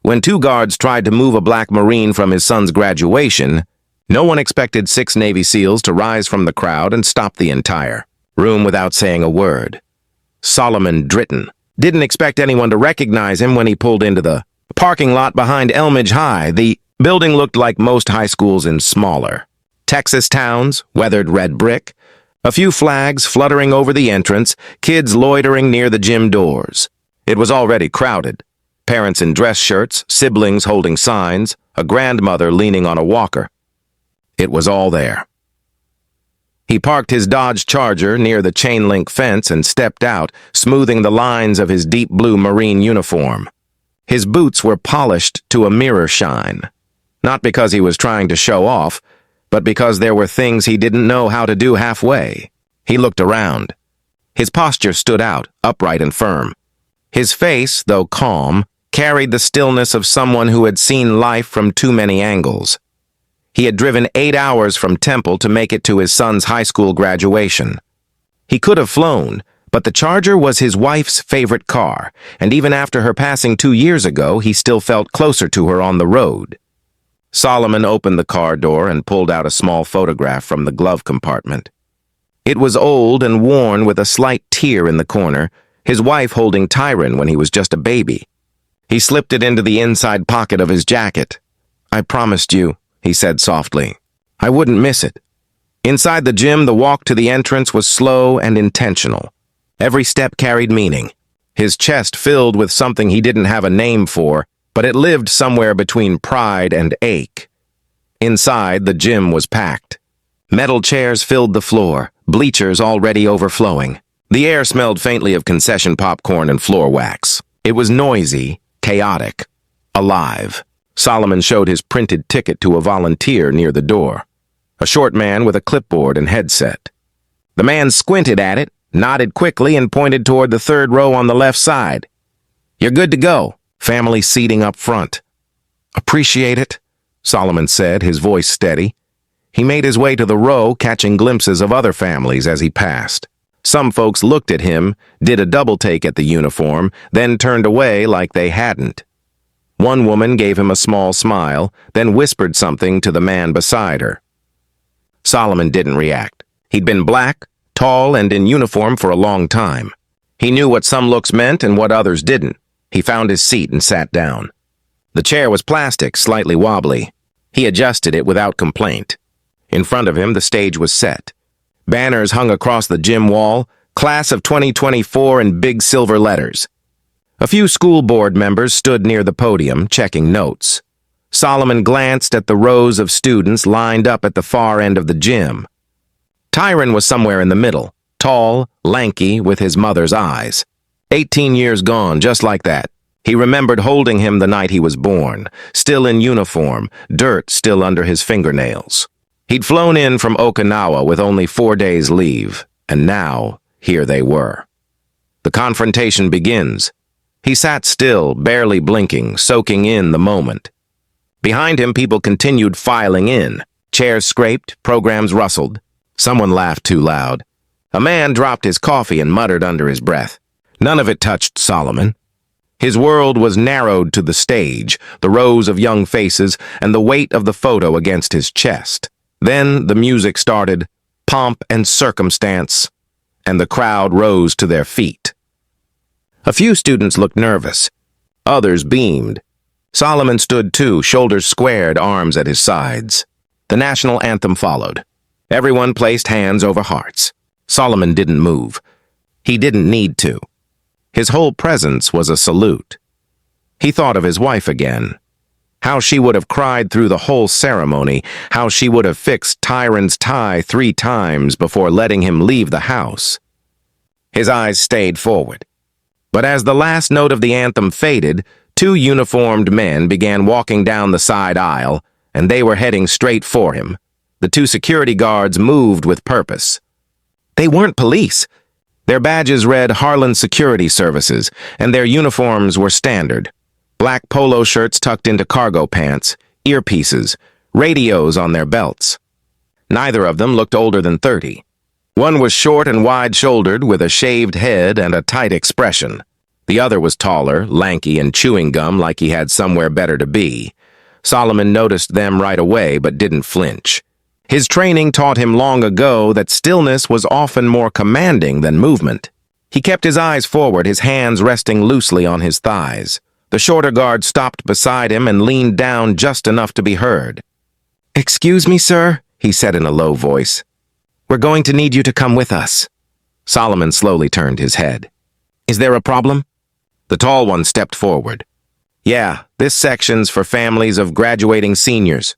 When two guards tried to move a black Marine from his son's graduation, no one expected 6 Navy SEALs to rise from the crowd and stop the entire room without saying a word. Solomon Dritton didn't expect anyone to recognize him when he pulled into the parking lot behind Elmidge High. The building looked like most high schools in smaller Texas towns, weathered red brick, a few flags fluttering over the entrance, kids loitering near the gym doors. It was already crowded. Parents in dress shirts, siblings holding signs, a grandmother leaning on a walker. It was all there. He parked his Dodge Charger near the chain-link fence and stepped out, smoothing the lines of his deep blue Marine uniform. His boots were polished to a mirror shine. Not because he was trying to show off, but because there were things he didn't know how to do halfway. He looked around. His posture stood out, upright and firm. His face, though calm, carried the stillness of someone who had seen life from too many angles. He had driven 8 hours from Temple to make it to his son's high school graduation. He could have flown, but the Charger was his wife's favorite car, and even after her passing 2 years ago, he still felt closer to her on the road. Solomon opened the car door and pulled out a small photograph from the glove compartment. It was old and worn with a slight tear in the corner, his wife holding Tyron when he was just a baby. He slipped it into the inside pocket of his jacket. "I promised you," he said softly, "I wouldn't miss it." Inside the gym, the walk to the entrance was slow and intentional. Every step carried meaning. His chest filled with something he didn't have a name for, but it lived somewhere between pride and ache. Inside, the gym was packed. Metal chairs filled the floor, bleachers already overflowing. The air smelled faintly of concession popcorn and floor wax. It was noisy, chaotic, alive. Solomon showed his printed ticket to a volunteer near the door, a short man with a clipboard and headset. The man squinted at it, nodded quickly, and pointed toward the 3rd row on the left side. "You're good to go. Family seating up front." "Appreciate it," Solomon said, his voice steady. He made his way to the row, catching glimpses of other families as he passed. Some folks looked at him, did a double-take at the uniform, then turned away like they hadn't. One woman gave him a small smile, then whispered something to the man beside her. Solomon didn't react. He'd been black, tall, and in uniform for a long time. He knew what some looks meant and what others didn't. He found his seat and sat down. The chair was plastic, slightly wobbly. He adjusted it without complaint. In front of him, the stage was set. Banners hung across the gym wall, Class of 2024 in big silver letters. A few school board members stood near the podium, checking notes. Solomon glanced at the rows of students lined up at the far end of the gym. Tyron was somewhere in the middle, tall, lanky, with his mother's eyes. 18 years gone, just like that. He remembered holding him the night he was born, still in uniform, dirt still under his fingernails. He'd flown in from Okinawa with only 4 days leave, and now, here they were. The confrontation begins. He sat still, barely blinking, soaking in the moment. Behind him, people continued filing in. Chairs scraped, programs rustled. Someone laughed too loud. A man dropped his coffee and muttered under his breath. None of it touched Solomon. His world was narrowed to the stage, the rows of young faces, and the weight of the photo against his chest. Then the music started, pomp and circumstance, and the crowd rose to their feet. A few students looked nervous. Others beamed. Solomon stood too, shoulders squared, arms at his sides. The national anthem followed. Everyone placed hands over hearts. Solomon didn't move. He didn't need to. His whole presence was a salute. He thought of his wife again. How she would have cried through the whole ceremony, how she would have fixed Tyron's tie 3 times before letting him leave the house. His eyes stayed forward. But as the last note of the anthem faded, 2 uniformed men began walking down the side aisle, and they were heading straight for him. The 2 security guards moved with purpose. They weren't police. Their badges read Harlan Security Services, and their uniforms were standard. Black polo shirts tucked into cargo pants, earpieces, radios on their belts. Neither of them looked older than 30. One was short and wide-shouldered with a shaved head and a tight expression. The other was taller, lanky, and chewing gum like he had somewhere better to be. Solomon noticed them right away but didn't flinch. His training taught him long ago that stillness was often more commanding than movement. He kept his eyes forward, his hands resting loosely on his thighs. The shorter guard stopped beside him and leaned down just enough to be heard. "Excuse me, sir," he said in a low voice. "We're going to need you to come with us." Solomon slowly turned his head. "Is there a problem?" The tall one stepped forward. "Yeah, this section's for families of graduating seniors."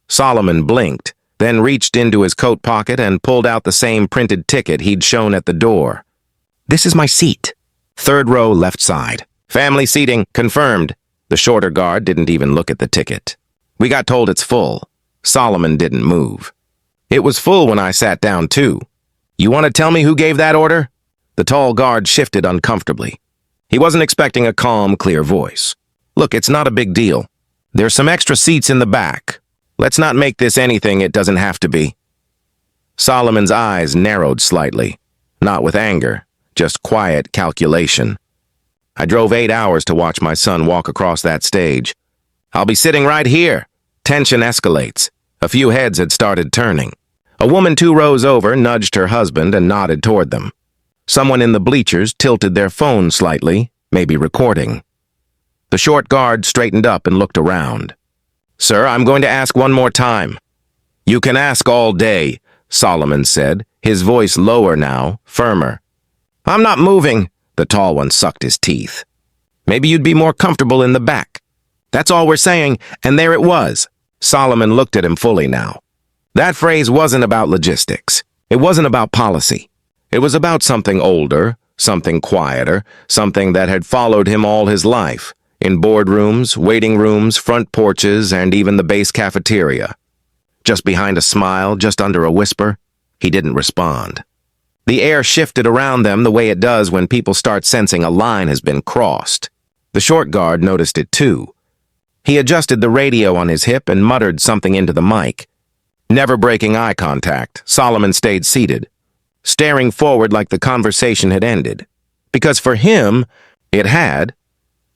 Solomon blinked, then reached into his coat pocket and pulled out the same printed ticket he'd shown at the door. "This is my seat. Third row, left side. Family seating, confirmed." The shorter guard didn't even look at the ticket. "We got told it's full." Solomon didn't move. "It was full when I sat down, too." "You want to tell me who gave that order?" The tall guard shifted uncomfortably. He wasn't expecting a calm, clear voice. "Look, it's not a big deal. There's some extra seats in the back. Let's not make this anything it doesn't have to be." Solomon's eyes narrowed slightly, not with anger, just quiet calculation. "I drove 8 hours to watch my son walk across that stage. I'll be sitting right here." Tension escalates. A few heads had started turning. A woman 2 rows over nudged her husband and nodded toward them. Someone in the bleachers tilted their phone slightly, maybe recording. The short guard straightened up and looked around. "Sir, I'm going to ask one more time." "You can ask all day," Solomon said, his voice lower now, firmer. "I'm not moving." The tall one sucked his teeth. "Maybe you'd be more comfortable in the back. That's all we're saying," and there it was. Solomon looked at him fully now. That phrase wasn't about logistics. It wasn't about policy. It was about something older, something quieter, something that had followed him all his life, in boardrooms, waiting rooms, front porches, and even the base cafeteria. Just behind a smile, just under a whisper, he didn't respond. The air shifted around them the way it does when people start sensing a line has been crossed. The short guard noticed it too. He adjusted the radio on his hip and muttered something into the mic. Never breaking eye contact, Solomon stayed seated, staring forward like the conversation had ended. Because for him, it had.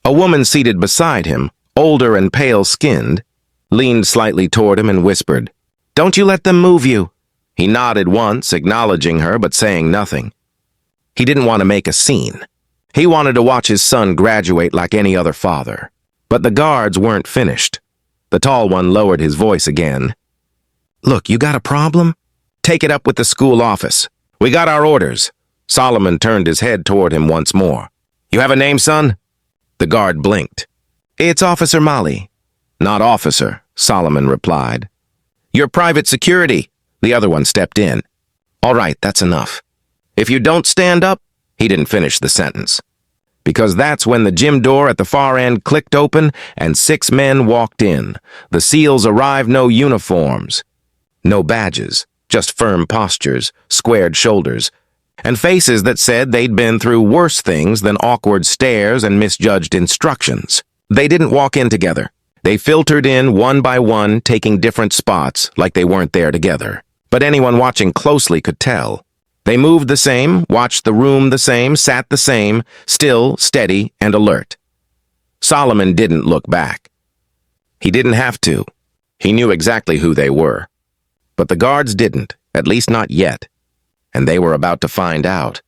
A woman seated beside him, older and pale-skinned, leaned slightly toward him and whispered, "Don't you let them move you." He nodded once, acknowledging her but saying nothing. He didn't want to make a scene. He wanted to watch his son graduate like any other father. But the guards weren't finished. The tall one lowered his voice again. "Look, you got a problem? Take it up with the school office. We got our orders." Solomon turned his head toward him once more. "You have a name, son?" The guard blinked. "It's Officer Molly." "Not officer," Solomon replied. "You're private security." The other one stepped in. "All right, that's enough. If you don't stand up," he didn't finish the sentence. Because that's when the gym door at the far end clicked open and 6 men walked in. The SEALs arrived, no uniforms, no badges, just firm postures, squared shoulders, and faces that said they'd been through worse things than awkward stares and misjudged instructions. They didn't walk in together. They filtered in one by one, taking different spots like they weren't there together. But anyone watching closely could tell. They moved the same, watched the room the same, sat the same, still, steady, and alert. Solomon didn't look back. He didn't have to. He knew exactly who they were. But the guards didn't, at least not yet. And they were about to find out.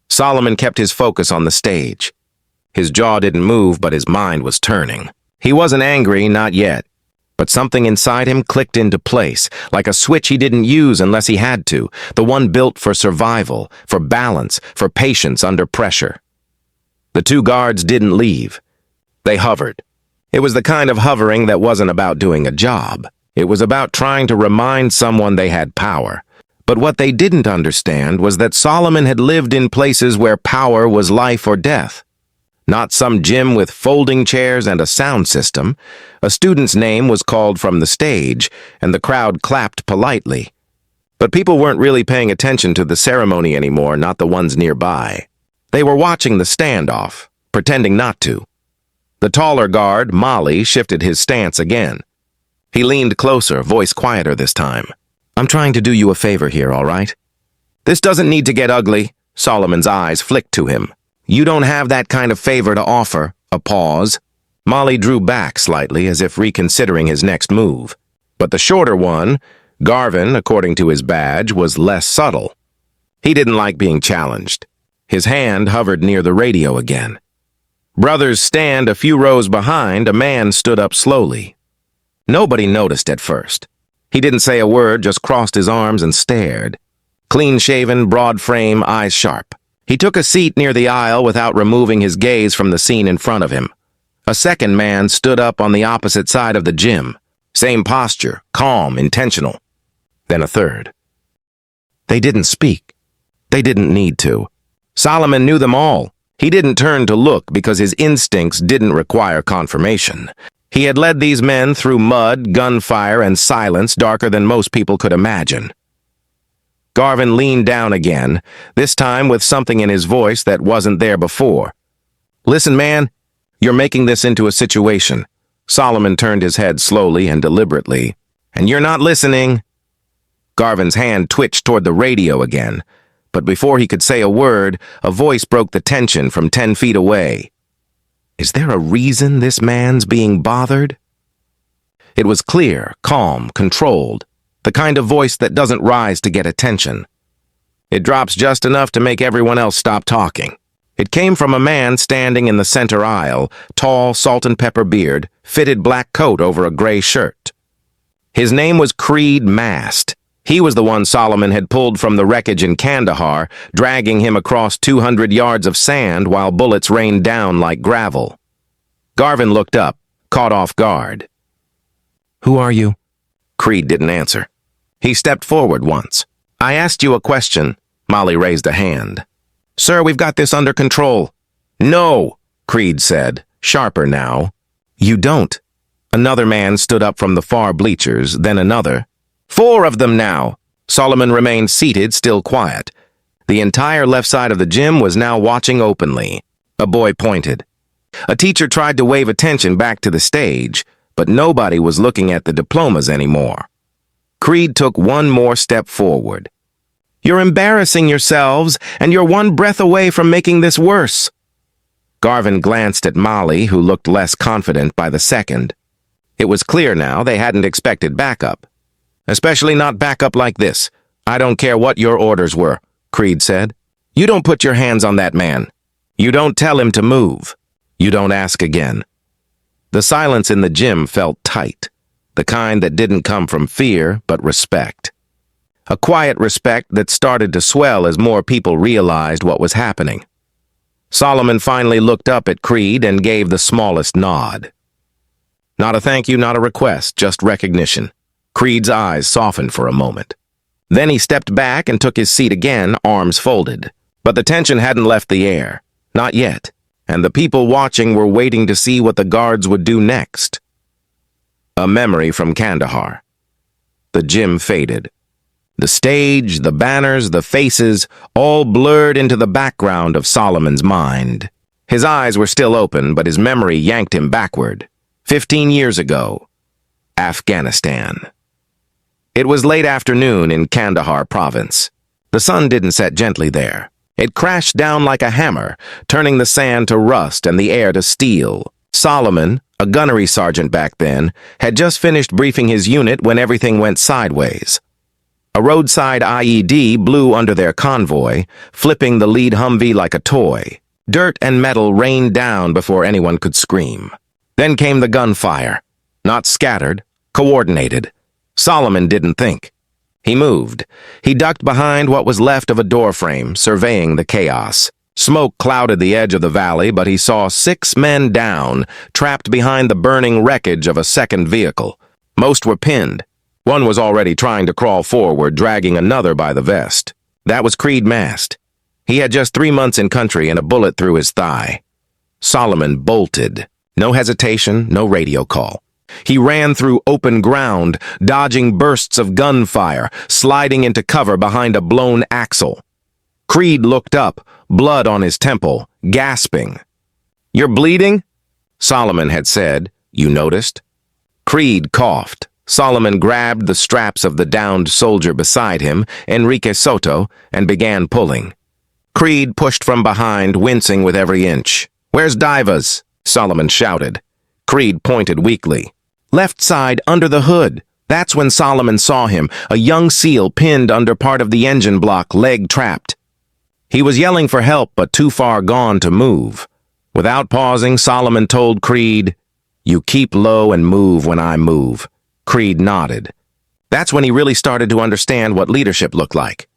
Solomon kept his focus on the stage. His jaw didn't move, but his mind was turning. He wasn't angry, not yet. But something inside him clicked into place, like a switch he didn't use unless he had to, the one built for survival, for balance, for patience under pressure. The 2 guards didn't leave. They hovered. It was the kind of hovering that wasn't about doing a job. It was about trying to remind someone they had power. But what they didn't understand was that Solomon had lived in places where power was life or death. Not some gym with folding chairs and a sound system. A student's name was called from the stage, and the crowd clapped politely. But people weren't really paying attention to the ceremony anymore, not the ones nearby. They were watching the standoff, pretending not to. The taller guard, Molly, shifted his stance again. He leaned closer, voice quieter this time. "I'm trying to do you a favor here, all right? This doesn't need to get ugly." Solomon's eyes flicked to him. You don't have that kind of favor to offer. A pause. Molly drew back slightly as if reconsidering his next move. But the shorter one, Garvin, according to his badge, was less subtle. He didn't like being challenged. His hand hovered near the radio again. Brothers stand a few rows behind, a man stood up slowly. Nobody noticed at first. He didn't say a word, just crossed his arms and stared. Clean-shaven, broad frame, eyes sharp. He took a seat near the aisle without removing his gaze from the scene in front of him. A second man stood up on the opposite side of the gym. Same posture, calm, intentional. Then a third. They didn't speak. They didn't need to. Solomon knew them all. He didn't turn to look because his instincts didn't require confirmation. He had led these men through mud, gunfire, and silence darker than most people could imagine. Garvin leaned down again, this time with something in his voice that wasn't there before. Listen, man, you're making this into a situation. Solomon turned his head slowly and deliberately. And you're not listening. Garvin's hand twitched toward the radio again, but before he could say a word, a voice broke the tension from 10 feet away. Is there a reason this man's being bothered? It was clear, calm, controlled, the kind of voice that doesn't rise to get attention. It drops just enough to make everyone else stop talking. It came from a man standing in the center aisle, tall, salt and pepper beard, fitted black coat over a gray shirt. His name was Creed Mast. He was the one Solomon had pulled from the wreckage in Kandahar, dragging him across 200 yards of sand while bullets rained down like gravel. Garvin looked up, caught off guard. Who are you? Creed didn't answer. He stepped forward once. I asked you a question. Molly raised a hand. Sir, we've got this under control. No, Creed said, sharper now. You don't. Another man stood up from the far bleachers, then another. 4 of them now. Solomon remained seated, still quiet. The entire left side of the gym was now watching openly. A boy pointed. A teacher tried to wave attention back to the stage, but nobody was looking at the diplomas anymore. Creed took one more step forward. You're embarrassing yourselves, and you're one breath away from making this worse. Garvin glanced at Molly, who looked less confident by the second. It was clear now they hadn't expected backup. Especially not backup like this. I don't care what your orders were, Creed said. You don't put your hands on that man. You don't tell him to move. You don't ask again. The silence in the gym felt tight, the kind that didn't come from fear, but respect. A quiet respect that started to swell as more people realized what was happening. Solomon finally looked up at Creed and gave the smallest nod. Not a thank you, not a request, just recognition. Creed's eyes softened for a moment. Then he stepped back and took his seat again, arms folded. But the tension hadn't left the air. Not yet. And the people watching were waiting to see what the guards would do next. A memory from Kandahar. The gym faded. The stage, the banners, the faces, all blurred into the background of Solomon's mind. His eyes were still open, but his memory yanked him backward. 15 years ago. Afghanistan. It was late afternoon in Kandahar province. The sun didn't set gently there. It crashed down like a hammer, turning the sand to rust and the air to steel. Solomon, a gunnery sergeant back then, had just finished briefing his unit when everything went sideways. A roadside IED blew under their convoy, flipping the lead Humvee like a toy. Dirt and metal rained down before anyone could scream. Then came the gunfire. Not scattered, coordinated. Solomon didn't think. He moved. He ducked behind what was left of a doorframe, surveying the chaos. Smoke clouded the edge of the valley, but he saw 6 men down, trapped behind the burning wreckage of a second vehicle. Most were pinned. One was already trying to crawl forward, dragging another by the vest. That was Creed Mast. He had just 3 months in country and a bullet through his thigh. Solomon bolted. No hesitation, no radio call. He ran through open ground, dodging bursts of gunfire, sliding into cover behind a blown axle. Creed looked up, blood on his temple, gasping. "You're bleeding?" Solomon had said. "You noticed?" Creed coughed. Solomon grabbed the straps of the downed soldier beside him, Enrique Soto, and began pulling. Creed pushed from behind, wincing with every inch. "Where's Divas?" Solomon shouted. Creed pointed weakly. "Left side, under the hood." That's when Solomon saw him, a young SEAL pinned under part of the engine block, leg trapped. He was yelling for help, but too far gone to move. Without pausing, Solomon told Creed, "You keep low and move when I move." Creed nodded. That's when he really started to understand what leadership looked like.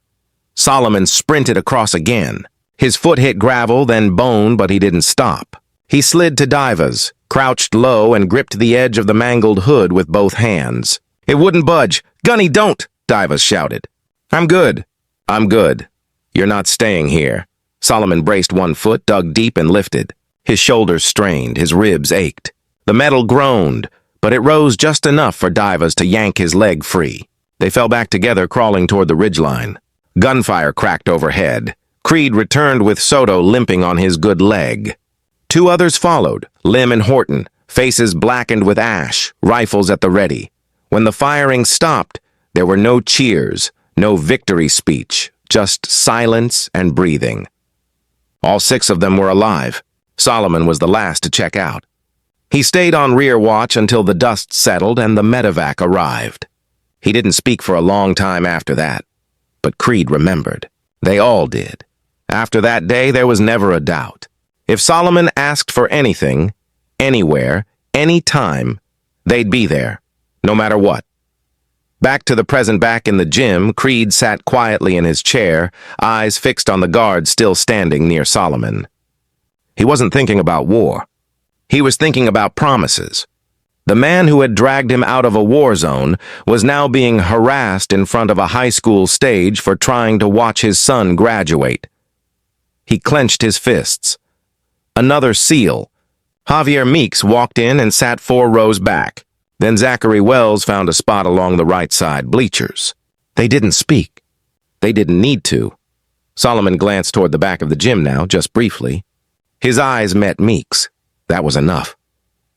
Solomon sprinted across again. His foot hit gravel, then bone, but he didn't stop. He slid to Divas, crouched low, and gripped the edge of the mangled hood with both hands. "It wouldn't budge. Gunny, don't!" Divas shouted. "I'm good. I'm good. You're not staying here." Solomon braced one foot, dug deep, and lifted. His shoulders strained, his ribs ached. The metal groaned, but it rose just enough for Divas to yank his leg free. They fell back together, crawling toward the ridgeline. Gunfire cracked overhead. Creed returned with Soto limping on his good leg. Two others followed, Lim and Horton, faces blackened with ash, rifles at the ready. When the firing stopped, there were no cheers, no victory speech, just silence and breathing. All six of them were alive. Solomon was the last to check out. He stayed on rear watch until the dust settled and the medevac arrived. He didn't speak for a long time after that, but Creed remembered. They all did. After that day, there was never a doubt. If Solomon asked for anything, anywhere, any time, they'd be there, no matter what. Back to the present, back in the gym, Creed sat quietly in his chair, eyes fixed on the guard still standing near Solomon. He wasn't thinking about war. He was thinking about promises. The man who had dragged him out of a war zone was now being harassed in front of a high school stage for trying to watch his son graduate. He clenched his fists. Another SEAL. Javier Meeks walked in and sat 4 rows back. Then Zachary Wells found a spot along the right side bleachers. They didn't speak. They didn't need to. Solomon glanced toward the back of the gym now, just briefly. His eyes met Meeks. That was enough.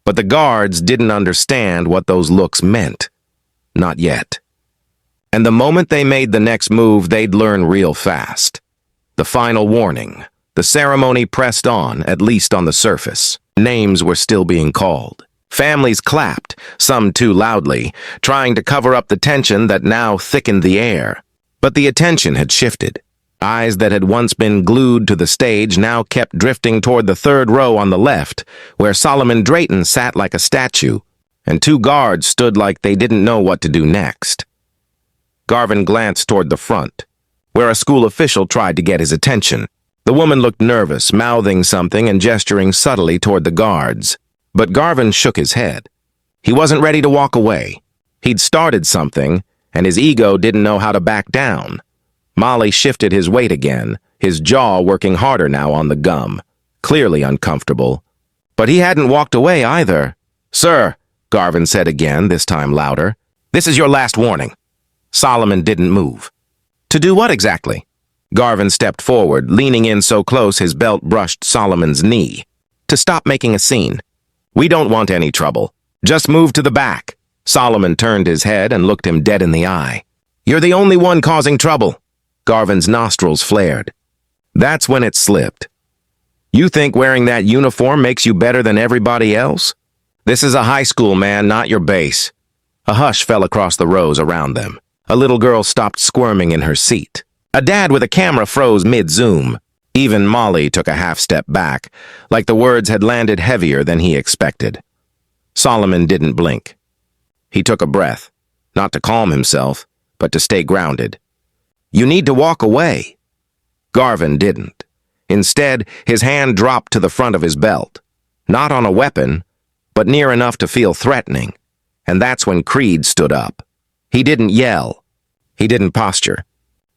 But the guards didn't understand what those looks meant. Not yet. And the moment they made the next move, they'd learn real fast. The final warning. The ceremony pressed on, at least on the surface. Names were still being called. Families clapped, some too loudly, trying to cover up the tension that now thickened the air. But the attention had shifted. Eyes that had once been glued to the stage now kept drifting toward the 3rd row on the left, where Solomon Drayton sat like a statue, and 2 guards stood like they didn't know what to do next. Garvin glanced toward the front, where a school official tried to get his attention. The woman looked nervous, mouthing something and gesturing subtly toward the guards. But Garvin shook his head. He wasn't ready to walk away. He'd started something, and his ego didn't know how to back down. Molly shifted his weight again, his jaw working harder now on the gum, clearly uncomfortable. But he hadn't walked away either. "Sir," Garvin said again, this time louder, "this is your last warning." Solomon didn't move. To do what exactly? Garvin stepped forward, leaning in so close his belt brushed Solomon's knee. "To stop making a scene. We don't want any trouble. Just move to the back." Solomon turned his head and looked him dead in the eye. "You're the only one causing trouble." Garvin's nostrils flared. That's when it slipped. "You think wearing that uniform makes you better than everybody else? This is a high school, man, not your base." A hush fell across the rows around them. A little girl stopped squirming in her seat. A dad with a camera froze mid-zoom. Even Molly took a half-step back, like the words had landed heavier than he expected. Solomon didn't blink. He took a breath, not to calm himself, but to stay grounded. "You need to walk away." Garvin didn't. Instead, his hand dropped to the front of his belt. Not on a weapon, but near enough to feel threatening. And that's when Creed stood up. He didn't yell. He didn't posture.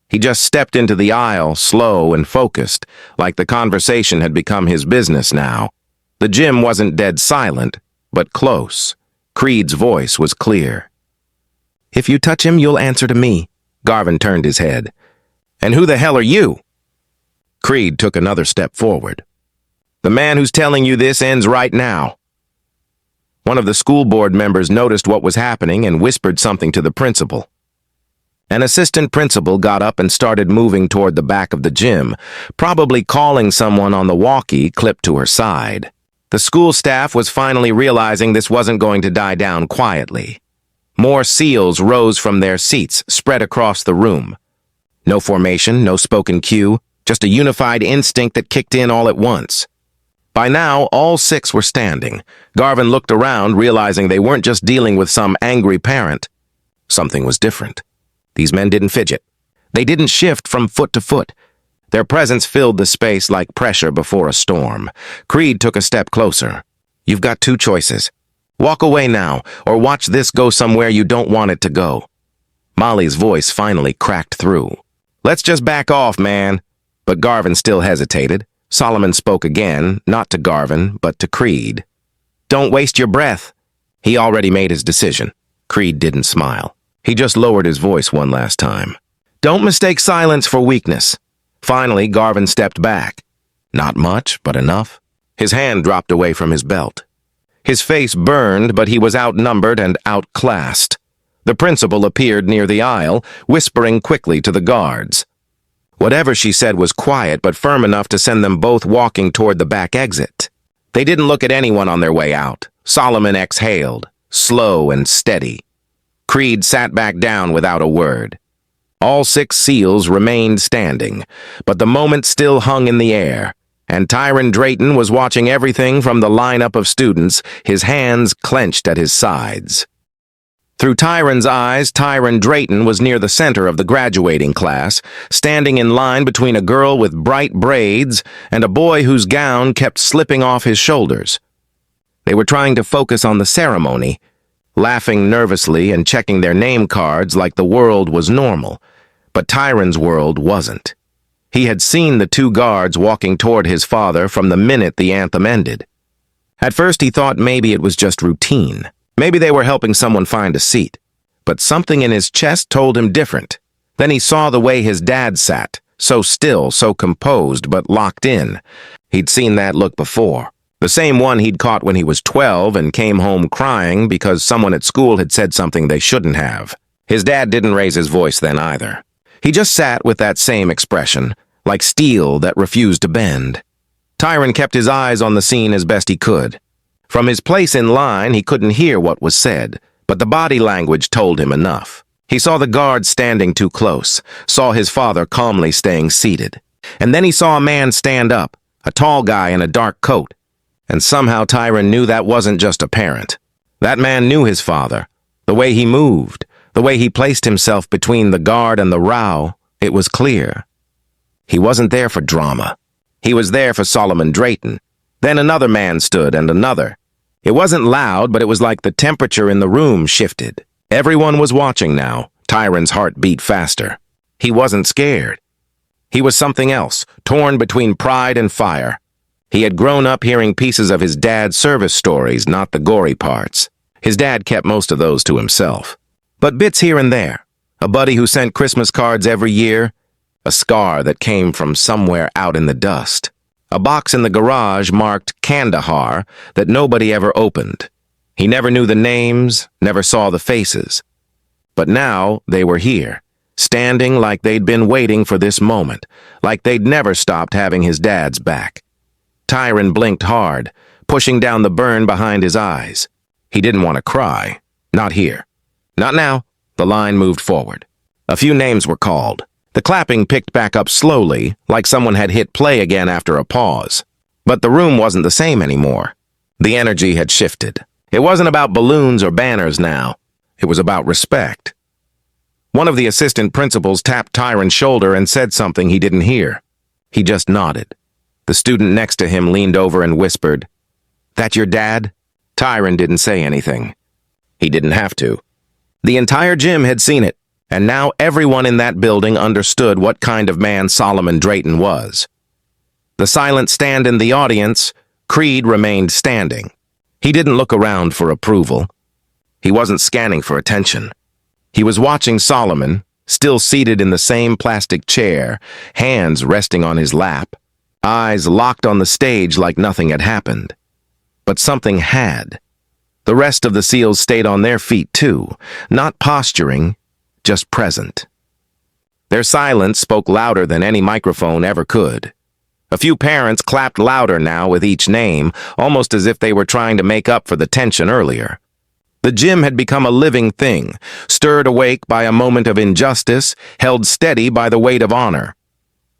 He just stepped into the aisle, slow and focused, like the conversation had become his business now. The gym wasn't dead silent, but close. Creed's voice was clear. "If you touch him, you'll answer to me." Garvin turned his head. "And who the hell are you?" Creed took another step forward. "The man who's telling you this ends right now." One of the school board members noticed what was happening and whispered something to the principal. An assistant principal got up and started moving toward the back of the gym, probably calling someone on the walkie clipped to her side. The school staff was finally realizing this wasn't going to die down quietly. More SEALs rose from their seats, spread across the room. No formation, no spoken cue, just a unified instinct that kicked in all at once. By now, all 6 were standing. Garvin looked around, realizing they weren't just dealing with some angry parent. Something was different. These men didn't fidget. They didn't shift from foot to foot. Their presence filled the space like pressure before a storm. Creed took a step closer. You've got 2 choices. Walk away now, or watch this go somewhere you don't want it to go. Molly's voice finally cracked through. Let's just back off, man. But Garvin still hesitated. Solomon spoke again, not to Garvin, but to Creed. Don't waste your breath. He already made his decision. Creed didn't smile. He just lowered his voice one last time. Don't mistake silence for weakness. Finally, Garvin stepped back. Not much, but enough. His hand dropped away from his belt. His face burned, but he was outnumbered and outclassed. The principal appeared near the aisle, whispering quickly to the guards. Whatever she said was quiet but firm enough to send them both walking toward the back exit. They didn't look at anyone on their way out. Solomon exhaled, slow and steady. Creed sat back down without a word. All 6 SEALs remained standing, but the moment still hung in the air, and Tyron Drayton was watching everything from the lineup of students, his hands clenched at his sides. Through Tyron's eyes, Tyron Drayton was near the center of the graduating class, standing in line between a girl with bright braids and a boy whose gown kept slipping off his shoulders. They were trying to focus on the ceremony, laughing nervously and checking their name cards like the world was normal, but Tyron's world wasn't. He had seen the 2 guards walking toward his father from the minute the anthem ended. At first he thought maybe it was just routine. Maybe they were helping someone find a seat. But something in his chest told him different. Then he saw the way his dad sat, so still, so composed, but locked in. He'd seen that look before. The same one he'd caught when he was 12 and came home crying because someone at school had said something they shouldn't have. His dad didn't raise his voice then either. He just sat with that same expression, like steel that refused to bend. Tyron kept his eyes on the scene as best he could. From his place in line, he couldn't hear what was said, but the body language told him enough. He saw the guard standing too close, saw his father calmly staying seated. And then he saw a man stand up, a tall guy in a dark coat. And somehow Tyron knew that wasn't just a parent. That man knew his father. The way he moved, the way he placed himself between the guard and the row, it was clear. He wasn't there for drama. He was there for Solomon Drayton. Then another man stood, and another. It wasn't loud, but it was like the temperature in the room shifted. Everyone was watching now. Tyron's heart beat faster. He wasn't scared. He was something else, torn between pride and fire. He had grown up hearing pieces of his dad's service stories, not the gory parts. His dad kept most of those to himself. But bits here and there. A buddy who sent Christmas cards every year. A scar that came from somewhere out in the dust. A box in the garage marked Kandahar that nobody ever opened. He never knew the names, never saw the faces. But now they were here, standing like they'd been waiting for this moment, like they'd never stopped having his dad's back. Tyron blinked hard, pushing down the burn behind his eyes. He didn't want to cry. Not here. Not now. The line moved forward. A few names were called. The clapping picked back up slowly, like someone had hit play again after a pause. But the room wasn't the same anymore. The energy had shifted. It wasn't about balloons or banners now. It was about respect. One of the assistant principals tapped Tyron's shoulder and said something he didn't hear. He just nodded. The student next to him leaned over and whispered, "That your dad?" Tyron didn't say anything. He didn't have to. The entire gym had seen it. And now everyone in that building understood what kind of man Solomon Drayton was. The silent stand in the audience, Creed remained standing. He didn't look around for approval. He wasn't scanning for attention. He was watching Solomon, still seated in the same plastic chair, hands resting on his lap, eyes locked on the stage like nothing had happened. But something had. The rest of the SEALs stayed on their feet too, not posturing, just present. Their silence spoke louder than any microphone ever could. A few parents clapped louder now with each name, almost as if they were trying to make up for the tension earlier. The gym had become a living thing, stirred awake by a moment of injustice, held steady by the weight of honor.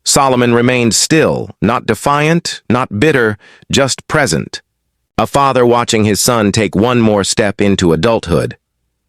Solomon remained still, not defiant, not bitter, just present. A father watching his son take one more step into adulthood.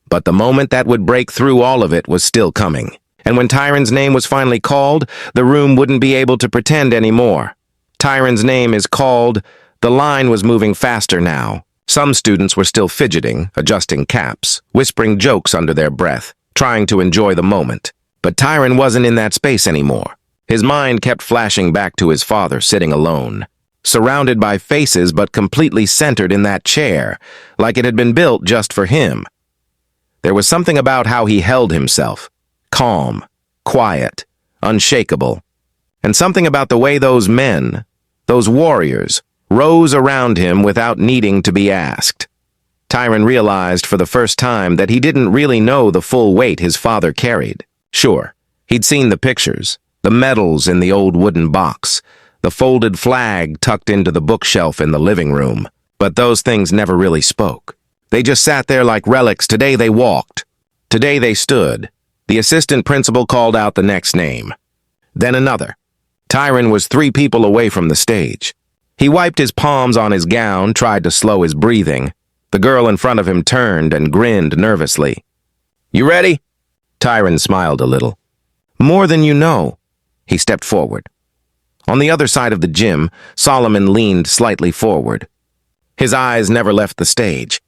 But the moment that would break through all of it was still coming. And when Tyron's name was finally called, the room wouldn't be able to pretend anymore. Tyron's name is called. The line was moving faster now. Some students were still fidgeting, adjusting caps, whispering jokes under their breath, trying to enjoy the moment. But Tyron wasn't in that space anymore. His mind kept flashing back to his father sitting alone, surrounded by faces but completely centered in that chair, like it had been built just for him. There was something about how he held himself, calm, quiet, unshakable, and something about the way those men, those warriors, rose around him without needing to be asked. Tyron realized for the first time that he didn't really know the full weight his father carried. Sure, he'd seen the pictures, the medals in the old wooden box, the folded flag tucked into the bookshelf in the living room, but those things never really spoke. They just sat there like relics. Today they walked. Today they stood. The assistant principal called out the next name. Then another. Tyron was 3 people away from the stage. He wiped his palms on his gown, tried to slow his breathing. The girl in front of him turned and grinned nervously. "You ready?" Tyron smiled a little. "More than you know." He stepped forward. On the other side of the gym, Solomon leaned slightly forward. His eyes never left the stage.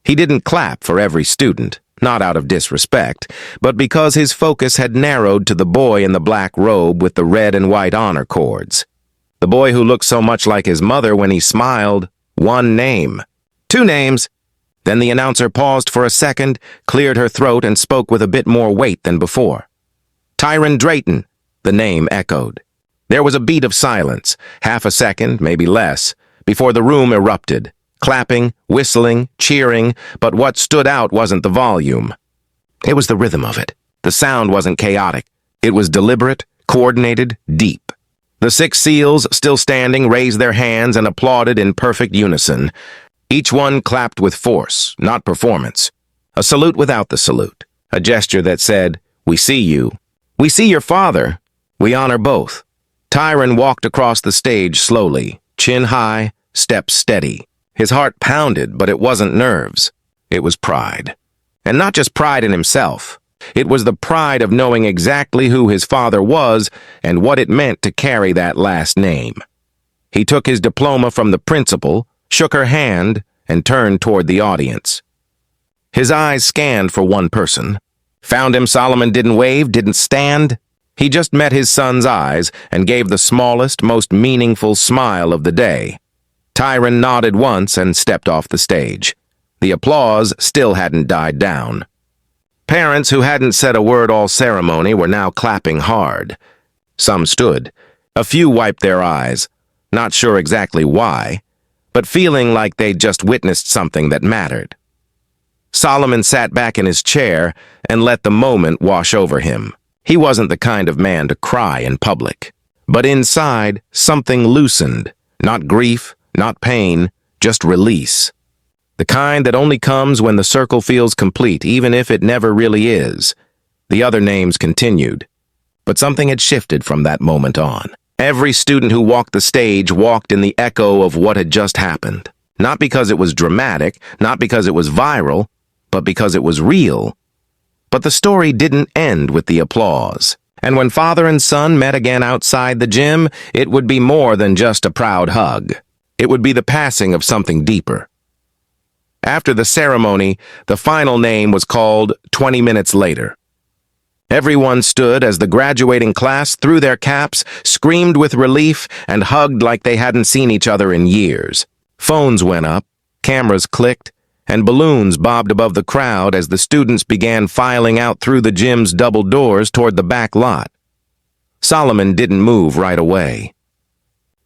He didn't clap for every student, not out of disrespect, but because his focus had narrowed to the boy in the black robe with the red and white honor cords. The boy who looked so much like his mother when he smiled. 1 name. 2 names. Then the announcer paused for a second, cleared her throat, and spoke with a bit more weight than before. "Tyron Drayton," the name echoed. There was a beat of silence, half a second, maybe less, before the room erupted. Clapping, whistling, cheering, but what stood out wasn't the volume. It was the rhythm of it. The sound wasn't chaotic. It was deliberate, coordinated, deep. The 6 SEALs, still standing, raised their hands and applauded in perfect unison. Each one clapped with force, not performance. A salute without the salute. A gesture that said, "We see you. We see your father. We honor both." Tyron walked across the stage slowly, chin high, steps steady. His heart pounded, but it wasn't nerves. It was pride. And not just pride in himself. It was the pride of knowing exactly who his father was and what it meant to carry that last name. He took his diploma from the principal, shook her hand, and turned toward the audience. His eyes scanned for one person. Found him. Solomon didn't wave, didn't stand. He just met his son's eyes and gave the smallest, most meaningful smile of the day. Tyron nodded once and stepped off the stage. The applause still hadn't died down. Parents who hadn't said a word all ceremony were now clapping hard. Some stood. A few wiped their eyes, not sure exactly why, but feeling like they'd just witnessed something that mattered. Solomon sat back in his chair and let the moment wash over him. He wasn't the kind of man to cry in public. But inside, something loosened. Not grief, not pain, just release. The kind that only comes when the circle feels complete, even if it never really is. The other names continued. But something had shifted from that moment on. Every student who walked the stage walked in the echo of what had just happened. Not because it was dramatic, not because it was viral, but because it was real. But the story didn't end with the applause. And when father and son met again outside the gym, it would be more than just a proud hug. It would be the passing of something deeper. After the ceremony, the final name was called 20 minutes later. Everyone stood as the graduating class threw their caps, screamed with relief, and hugged like they hadn't seen each other in years. Phones went up, cameras clicked, and balloons bobbed above the crowd as the students began filing out through the gym's double doors toward the back lot. Solomon didn't move right away.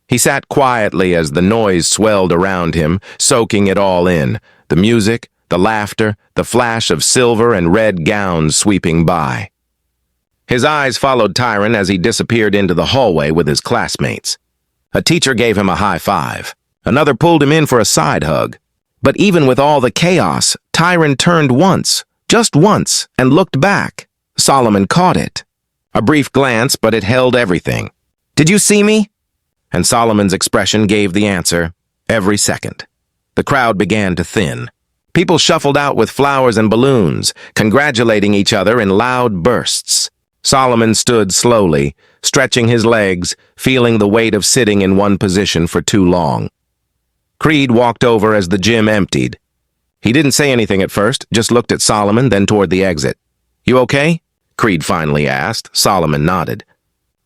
He sat quietly as the noise swelled around him, soaking it all in, the music, the laughter, the flash of silver and red gowns sweeping by. His eyes followed Tyron as he disappeared into the hallway with his classmates. A teacher gave him a high five. Another pulled him in for a side hug. But even with all the chaos, Tyron turned once, just once, and looked back. Solomon caught it. A brief glance, but it held everything. "Did you see me?" And Solomon's expression gave the answer every second. The crowd began to thin. People shuffled out with flowers and balloons, congratulating each other in loud bursts. Solomon stood slowly, stretching his legs, feeling the weight of sitting in one position for too long. Creed walked over as the gym emptied. He didn't say anything at first, just looked at Solomon, then toward the exit. "You okay?" Creed finally asked. Solomon nodded.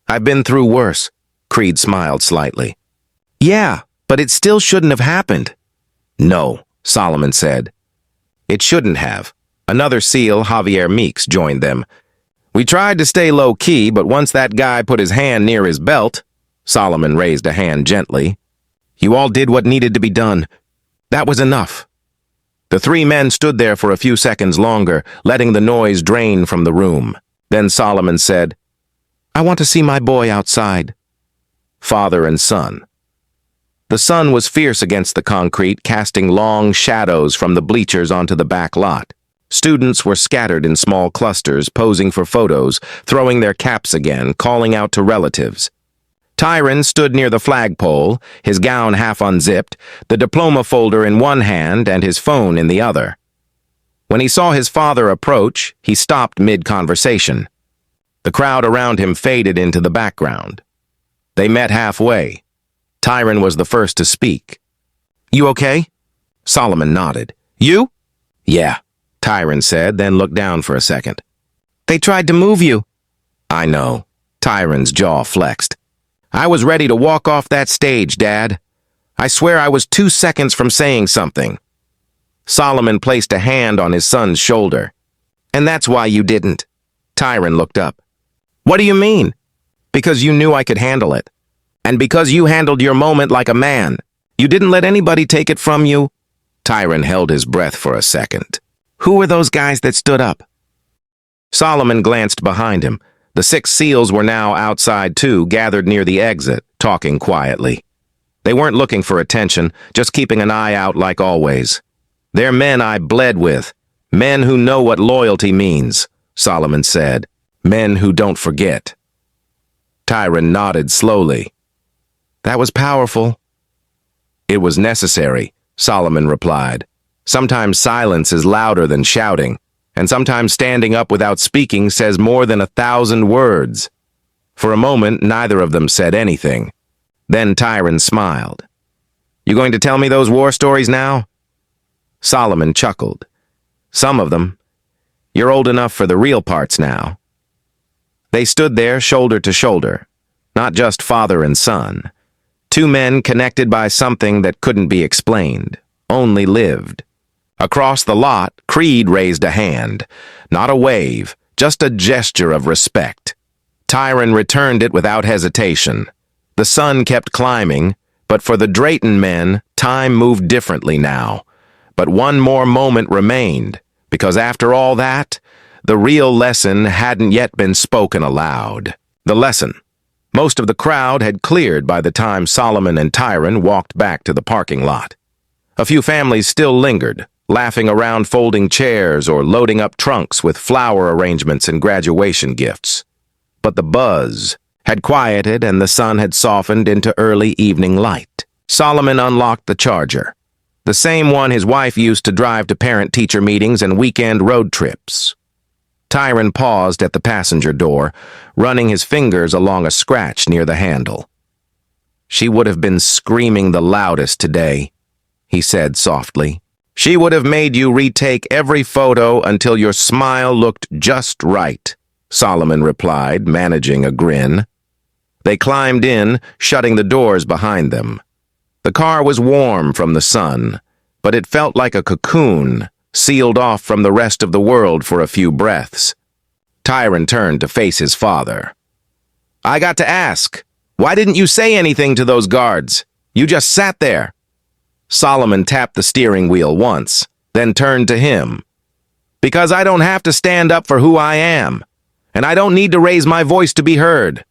"I've been through worse." Creed smiled slightly. "Yeah, but it still shouldn't have happened." "No," Solomon said. "It shouldn't have." Another SEAL, Javier Meeks, joined them. "We tried to stay low-key, but once that guy put his hand near his belt," Solomon raised a hand gently, "you all did what needed to be done. That was enough." The three men stood there for a few seconds longer, letting the noise drain from the room. Then Solomon said, "I want to see my boy outside." Father and son. The sun was fierce against the concrete, casting long shadows from the bleachers onto the back lot. Students were scattered in small clusters, posing for photos, throwing their caps again, calling out to relatives. Tyron stood near the flagpole, his gown half unzipped, the diploma folder in one hand and his phone in the other. When he saw his father approach, he stopped mid-conversation. The crowd around him faded into the background. They met halfway. Tyron was the first to speak. "You okay?" Solomon nodded. "You?" "Yeah," Tyron said, then looked down for a second. "They tried to move you." "I know." Tyron's jaw flexed. "I was ready to walk off that stage, Dad. I swear I was 2 seconds from saying something." Solomon placed a hand on his son's shoulder. "And that's why you didn't." Tyron looked up. "What do you mean?" "Because you knew I could handle it. And because you handled your moment like a man. You didn't let anybody take it from you." Tyron held his breath for a second. "Who were those guys that stood up?" Solomon glanced behind him. The 6 SEALs were now outside too, gathered near the exit, talking quietly. They weren't looking for attention, just keeping an eye out like always. "They're men I bled with. Men who know what loyalty means," Solomon said. "Men who don't forget." Tyron nodded slowly. "That was powerful." "It was necessary," Solomon replied. "Sometimes silence is louder than shouting, and sometimes standing up without speaking says more than 1,000 words." For a moment, neither of them said anything. Then Tyron smiled. "You going to tell me those war stories now?" Solomon chuckled. "Some of them. You're old enough for the real parts now." They stood there shoulder to shoulder, not just father and son. 2 men connected by something that couldn't be explained, only lived. Across the lot, Creed raised a hand. Not a wave, just a gesture of respect. Tyron returned it without hesitation. The sun kept climbing, but for the Drayton men, time moved differently now. But one more moment remained, because after all that, the real lesson hadn't yet been spoken aloud. The lesson. Most of the crowd had cleared by the time Solomon and Tyron walked back to the parking lot. A few families still lingered, laughing around folding chairs or loading up trunks with flower arrangements and graduation gifts. But the buzz had quieted and the sun had softened into early evening light. Solomon unlocked the Charger, the same one his wife used to drive to parent-teacher meetings and weekend road trips. Tyron paused at the passenger door, running his fingers along a scratch near the handle. "She would have been screaming the loudest today," he said softly. "She would have made you retake every photo until your smile looked just right," Solomon replied, managing a grin. They climbed in, shutting the doors behind them. The car was warm from the sun, but it felt like a cocoon, sealed off from the rest of the world for a few breaths. Tyron turned to face his father. "I got to ask, why didn't you say anything to those guards? You just sat there." Solomon tapped the steering wheel once, then turned to him. "Because I don't have to stand up for who I am. and I don't need to raise my voice to be heard."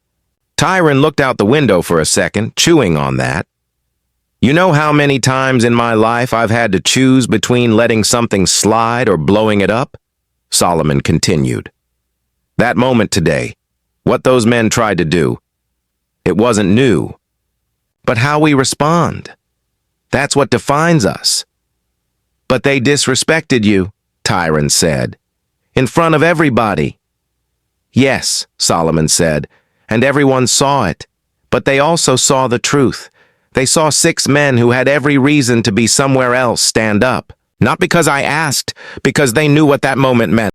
Tyron looked out the window for a second, chewing on that. "You know how many times in my life I've had to choose between letting something slide or blowing it up?" Solomon continued. "That moment today, what those men tried to do, it wasn't new. But how we respond, that's what defines us." "But they disrespected you," Tyron said, "in front of everybody." "Yes," Solomon said, "and everyone saw it. But they also saw the truth. They saw 6 men who had every reason to be somewhere else stand up. Not because I asked, because they knew what that moment meant."